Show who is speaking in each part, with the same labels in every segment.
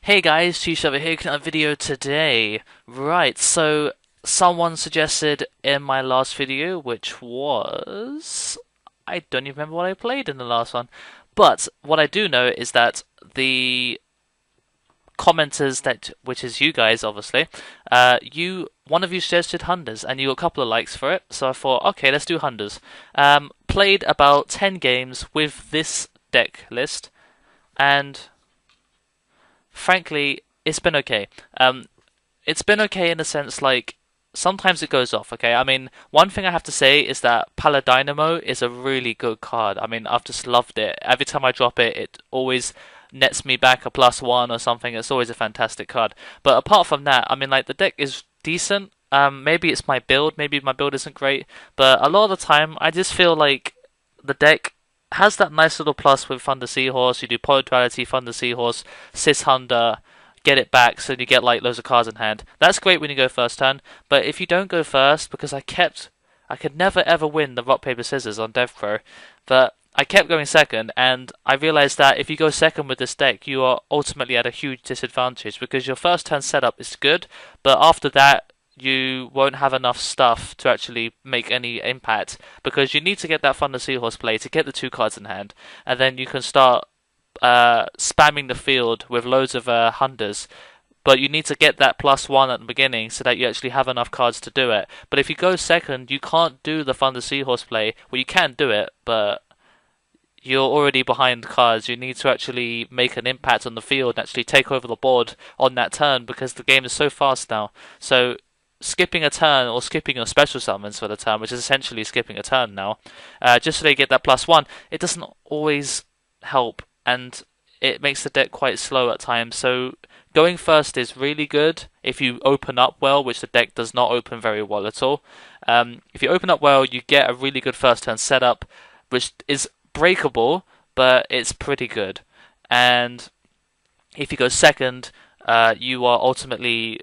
Speaker 1: Hey guys, Cheech over here, a video today. Right, so someone suggested in my last video, which was... I don't even remember what I played in the last one. But what I do know is that the commenters which is you guys, obviously, one of you suggested Hunders, and you got a couple of likes for it, so I thought, okay, let's do Hunders. Played about 10 games with this deck list, and frankly, it's been okay. It's been okay in the sense like sometimes it goes off. Okay, I mean, one thing I have to say is that Paladynamo is a really good card. I mean, I've just loved it. Every time I drop it, it always nets me back a +1 or something. It's always a fantastic card. But apart from that, I mean, like the deck is decent. Maybe it's my build. Maybe my build isn't great. But a lot of the time, I just feel like the deck has that nice little plus with Thunder Seahorse. You do Polar Duality, Thunder Seahorse, Sis Hunter, get it back, so you get like loads of cards in hand. That's great when you go first turn, but if you don't go first, because I could never ever win the rock paper scissors on Deathcrow, but I kept going second, and I realized that if you go second with this deck, you are ultimately at a huge disadvantage because your first turn setup is good, but after that you won't have enough stuff to actually make any impact because you need to get that Thunder Seahorse play to get the two cards in hand, and then you can start spamming the field with loads of Hunters. But you need to get that +1 at the beginning so that you actually have enough cards to do it. But if you go second, you can't do the Thunder Seahorse play. Well, you can do it, but you're already behind cards. You need to actually make an impact on the field and actually take over the board on that turn because the game is so fast now. So skipping a turn or skipping your special summons for the turn, which is essentially skipping a turn now, just so they get that +1, it doesn't always help, and it makes the deck quite slow at times. So going first is really good if you open up well, which the deck does not open very well at all. If you open up well, you get a really good first turn setup, which is breakable, but it's pretty good. And if you go second, you are ultimately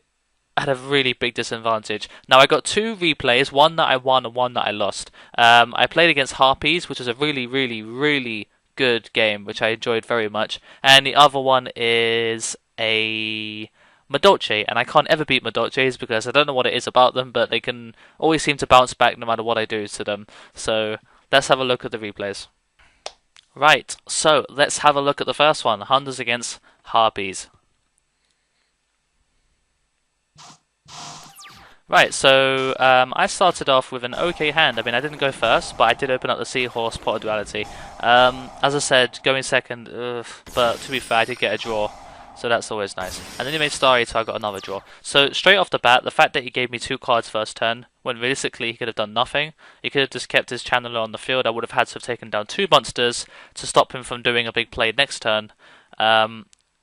Speaker 1: at a really big disadvantage. Now I got two replays, one that I won and one that I lost. I played against Harpies, which was a really, really, really good game, which I enjoyed very much. And the other one is a Madolche, and I can't ever beat Madolches because I don't know what it is about them, but they can always seem to bounce back no matter what I do to them. So let's have a look at the replays. Right, so let's have a look at the first one, Hunders against Harpies. Right, so I started off with an okay hand. I mean, I didn't go first, but I did open up the Seahorse Potter Duality. As I said, going second, but to be fair, I did get a draw, so that's always nice. And then he made Starry, so I got another draw. So straight off the bat, the fact that he gave me two cards first turn, when realistically he could have done nothing. He could have just kept his Channeler on the field. I would have had to have taken down two monsters to stop him from doing a big play next turn.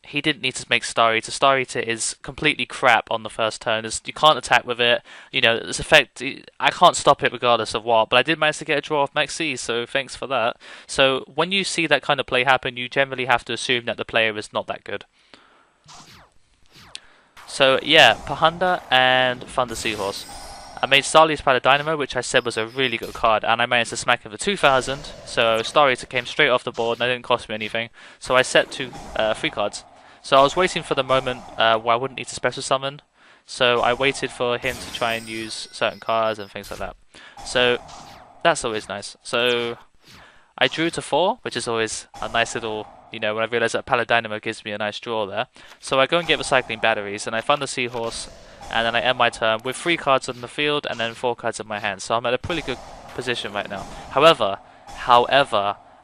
Speaker 1: He didn't need to make Starry. Starry is completely crap on the first turn. You can't attack with it. You know, this effect, I can't stop it regardless of what. But I did manage to get a draw off Maxi, so thanks for that. So when you see that kind of play happen, you generally have to assume that the player is not that good. So yeah, Pahunda and Thunder Seahorse. I made Starly's Paladynamo, which I said was a really good card, and I managed to smack him for 2,000. So Starry came straight off the board, and it didn't cost me anything. So I set three cards. So I was waiting for the moment where I wouldn't need to special summon. So I waited for him to try and use certain cards and things like that. So that's always nice. So I drew to 4, which is always a nice little, you know, when I realised that Paladynamo gives me a nice draw there. So I go and get recycling batteries, and I find the Seahorse, and then I end my turn with 3 cards on the field and then 4 cards in my hand. So I'm at a pretty good position right now. However,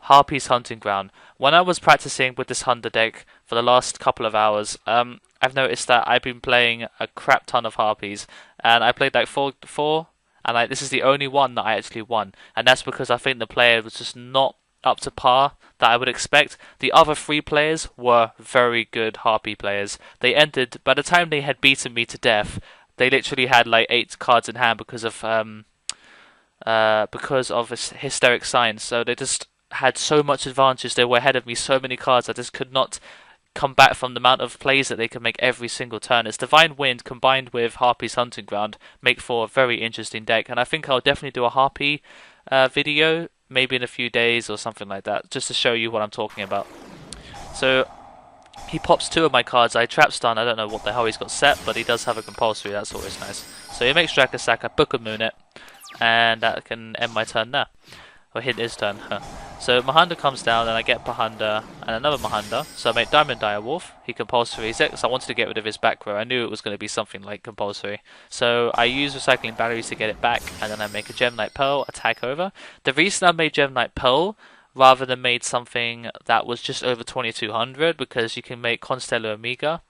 Speaker 1: Harpies Hunting Ground. When I was practicing with this Hunter deck for the last couple of hours, I've noticed that I've been playing a crap ton of Harpies, and I played like four, and this is the only one that I actually won, and that's because I think the player was just not up to par that I would expect. The other 3 players were very good Harpy players. They ended, by the time they had beaten me to death, they literally had like 8 cards in hand because of hysteric signs. So they just had so much advantage. They were ahead of me so many cards. I just could not come back from the amount of plays that they could make every single turn. It's Divine Wind combined with Harpy's Hunting Ground make for a very interesting deck, and I think I'll definitely do a Harpy video maybe in a few days or something like that, just to show you what I'm talking about. So He pops 2 of my cards. I trap stun. I don't know what the hell he's got set, but he does have a compulsory. That's always nice. So he makes Draka sack. I book a moon it, and that can end my turn there. Or hit his turn. So Mahanda comes down, and I get Bahanda and another Mahanda. So I make Diamond Dire Wolf. He compulsories it, so I wanted to get rid of his back row. I knew it was going to be something like compulsory. So I use Recycling Batteries to get it back, and then I make a Gem Knight Pearl, attack over. The reason I made Gem Knight Pearl rather than made something that was just over 2200, because you can make Constellar Omega.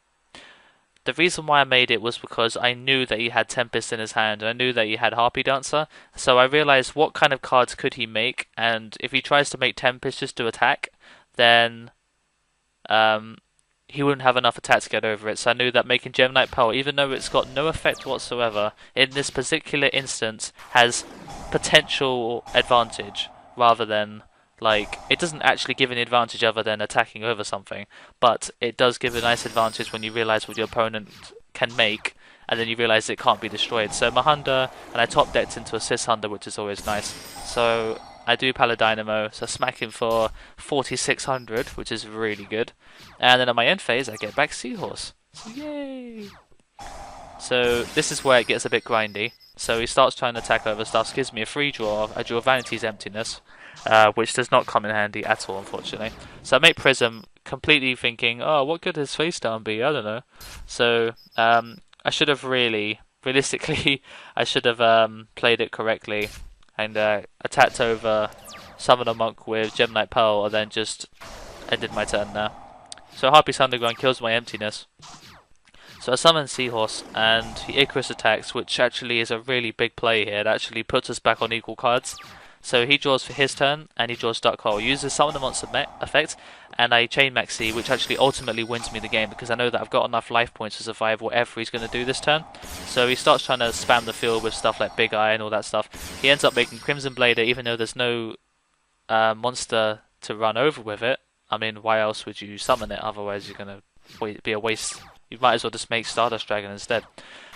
Speaker 1: The reason why I made it was because I knew that he had Tempest in his hand, and I knew that he had Harpy Dancer, so I realised what kind of cards could he make, and if he tries to make Tempest just to attack, then he wouldn't have enough attack to get over it, so I knew that making Gem Knight Pearl, even though it's got no effect whatsoever, in this particular instance, has potential advantage, rather than like, it doesn't actually give any advantage other than attacking over something, but it does give a nice advantage when you realise what your opponent can make, and then you realise it can't be destroyed. So Mahanda, and I top decked into a Sis Hunter, which is always nice. So I do Paladynamo, so smack him for 4600, which is really good. And then at my end phase, I get back Seahorse. So yay! So this is where it gets a bit grindy. So he starts trying to attack over stuff, gives me a free draw. I draw Vanity's Emptiness, which does not come in handy at all, unfortunately. So I make Prism, completely thinking, oh, what could his face down be? I don't know. So I should have realistically, I should have played it correctly and attacked over, summoned a monk with Gem Knight Pearl, and then just ended my turn there. So Harpies Underground kills my Emptiness. So I summon Seahorse, and he Icarus attacks, which actually is a really big play here. It actually puts us back on equal cards. So he draws for his turn, and he draws Dark Hole. Uses Summon the Monster effect, and I Chain Maxi, which actually ultimately wins me the game, because I know that I've got enough life points to survive whatever he's going to do this turn. So he starts trying to spam the field with stuff like Big Eye and all that stuff. He ends up making Crimson Blader, even though there's no monster to run over with it. I mean, why else would you summon it? Otherwise you're going to be a waste. You might as well just make Stardust Dragon instead.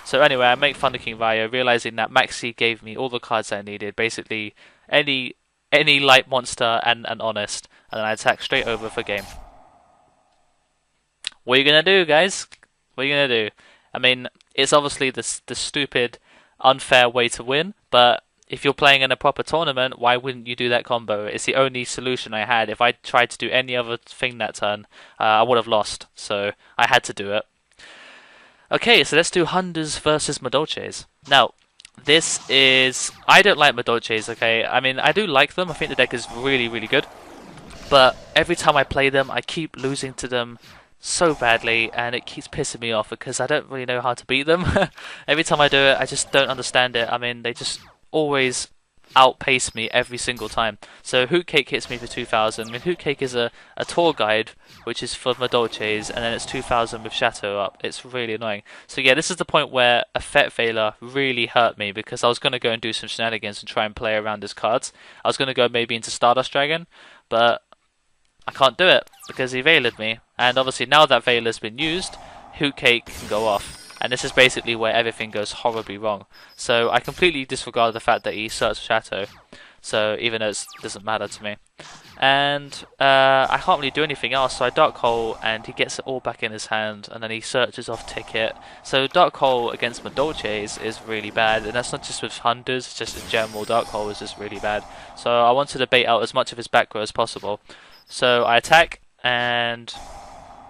Speaker 1: So anyway, I make Thunder King Ryo, realizing that Maxi gave me all the cards I needed, basically any light monster and an honest, and then I attack straight over for game. What are you gonna do, guys? What are you gonna do? I mean, it's obviously the stupid, unfair way to win, but if you're playing in a proper tournament, why wouldn't you do that combo? It's the only solution I had. If I tried to do any other thing that turn, I would have lost, so I had to do it. Okay, so let's do Hunders versus Madolches. Now, this is... I don't like Madolches, okay? I mean, I do like them. I think the deck is really, really good. But every time I play them, I keep losing to them so badly, and it keeps pissing me off because I don't really know how to beat them. Every time I do it, I just don't understand it. I mean, they just always outpace me every single time. So Hoot Cake hits me for 2000. I mean, Hoot Cake is a tour guide, which is for Madolches, and then it's 2000 with Chateau up. It's really annoying. So yeah, this is the point where a Fet Veiler really hurt me, because I was going to go and do some shenanigans and try and play around his cards. I was going to go maybe into Stardust Dragon, but I can't do it because he Veilered me. And obviously now that Veiler's been used, Hoot Cake can go off. And this is basically where everything goes horribly wrong. So I completely disregard the fact that he searched Chateau. So even though it doesn't matter to me. And I can't really do anything else. So I Dark Hole, and he gets it all back in his hand. And then he searches off Ticket. So Dark Hole against Madolche is really bad. And that's not just with Hunders, it's just in general. Dark Hole is just really bad. So I wanted to bait out as much of his back row as possible. So I attack and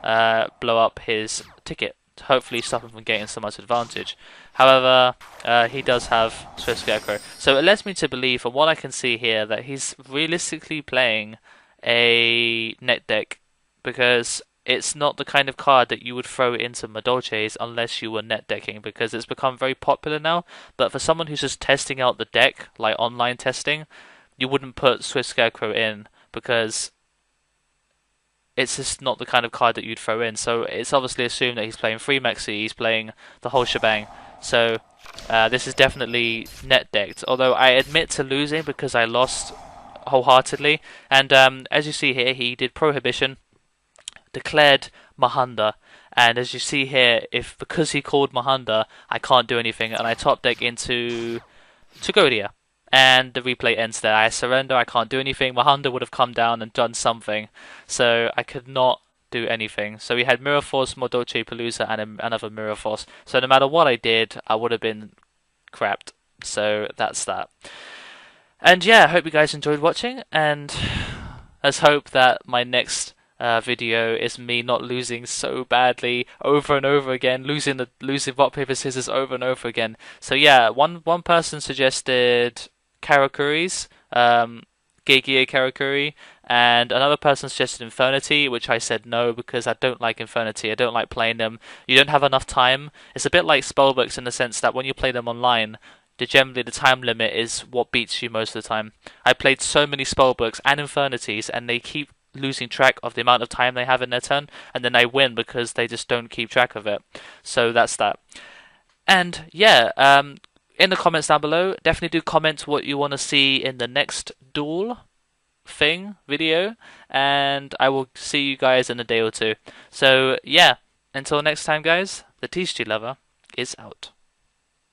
Speaker 1: blow up his Ticket, to hopefully stop him from getting so much advantage. However, he does have Swift Scarecrow, so it lets me to believe, from what I can see here, that he's realistically playing a net deck, because it's not the kind of card that you would throw into Madolches unless you were net decking, because it's become very popular now. But for someone who's just testing out the deck, like online testing, you wouldn't put Swift Scarecrow in, because it's just not the kind of card that you'd throw in. So it's obviously assumed that he's playing free Maxi, he's playing the whole shebang. So this is definitely net decked. Although I admit to losing because I lost wholeheartedly. And as you see here, he did Prohibition, declared Mahanda. And as you see here, because he called Mahanda, I can't do anything. And I top deck into Tugodia. And the replay ends there. I surrender, I can't do anything. Mahanda would have come down and done something. So I could not do anything. So we had Mirror Force, Madolche, Palooza, and another Mirror Force. So no matter what I did, I would have been crapped. So that's that. And yeah, I hope you guys enjoyed watching, and let's hope that my next video is me not losing so badly over and over again, losing rock paper scissors over and over again. So yeah, one person suggested Karakuris, Geigei Karakuri, and another person suggested Infernity, which I said no because I don't like Infernity. I don't like playing them. You don't have enough time. It's a bit like spellbooks in the sense that when you play them online, generally the time limit is what beats you most of the time. I played so many spellbooks and Infernities, and they keep losing track of the amount of time they have in their turn, and then they win because they just don't keep track of it. So that's that. And yeah, in the comments down below, definitely do comment what you want to see in the next duel video, and I will see you guys in a day or two. So yeah, until next time guys, the Thetcglover is out.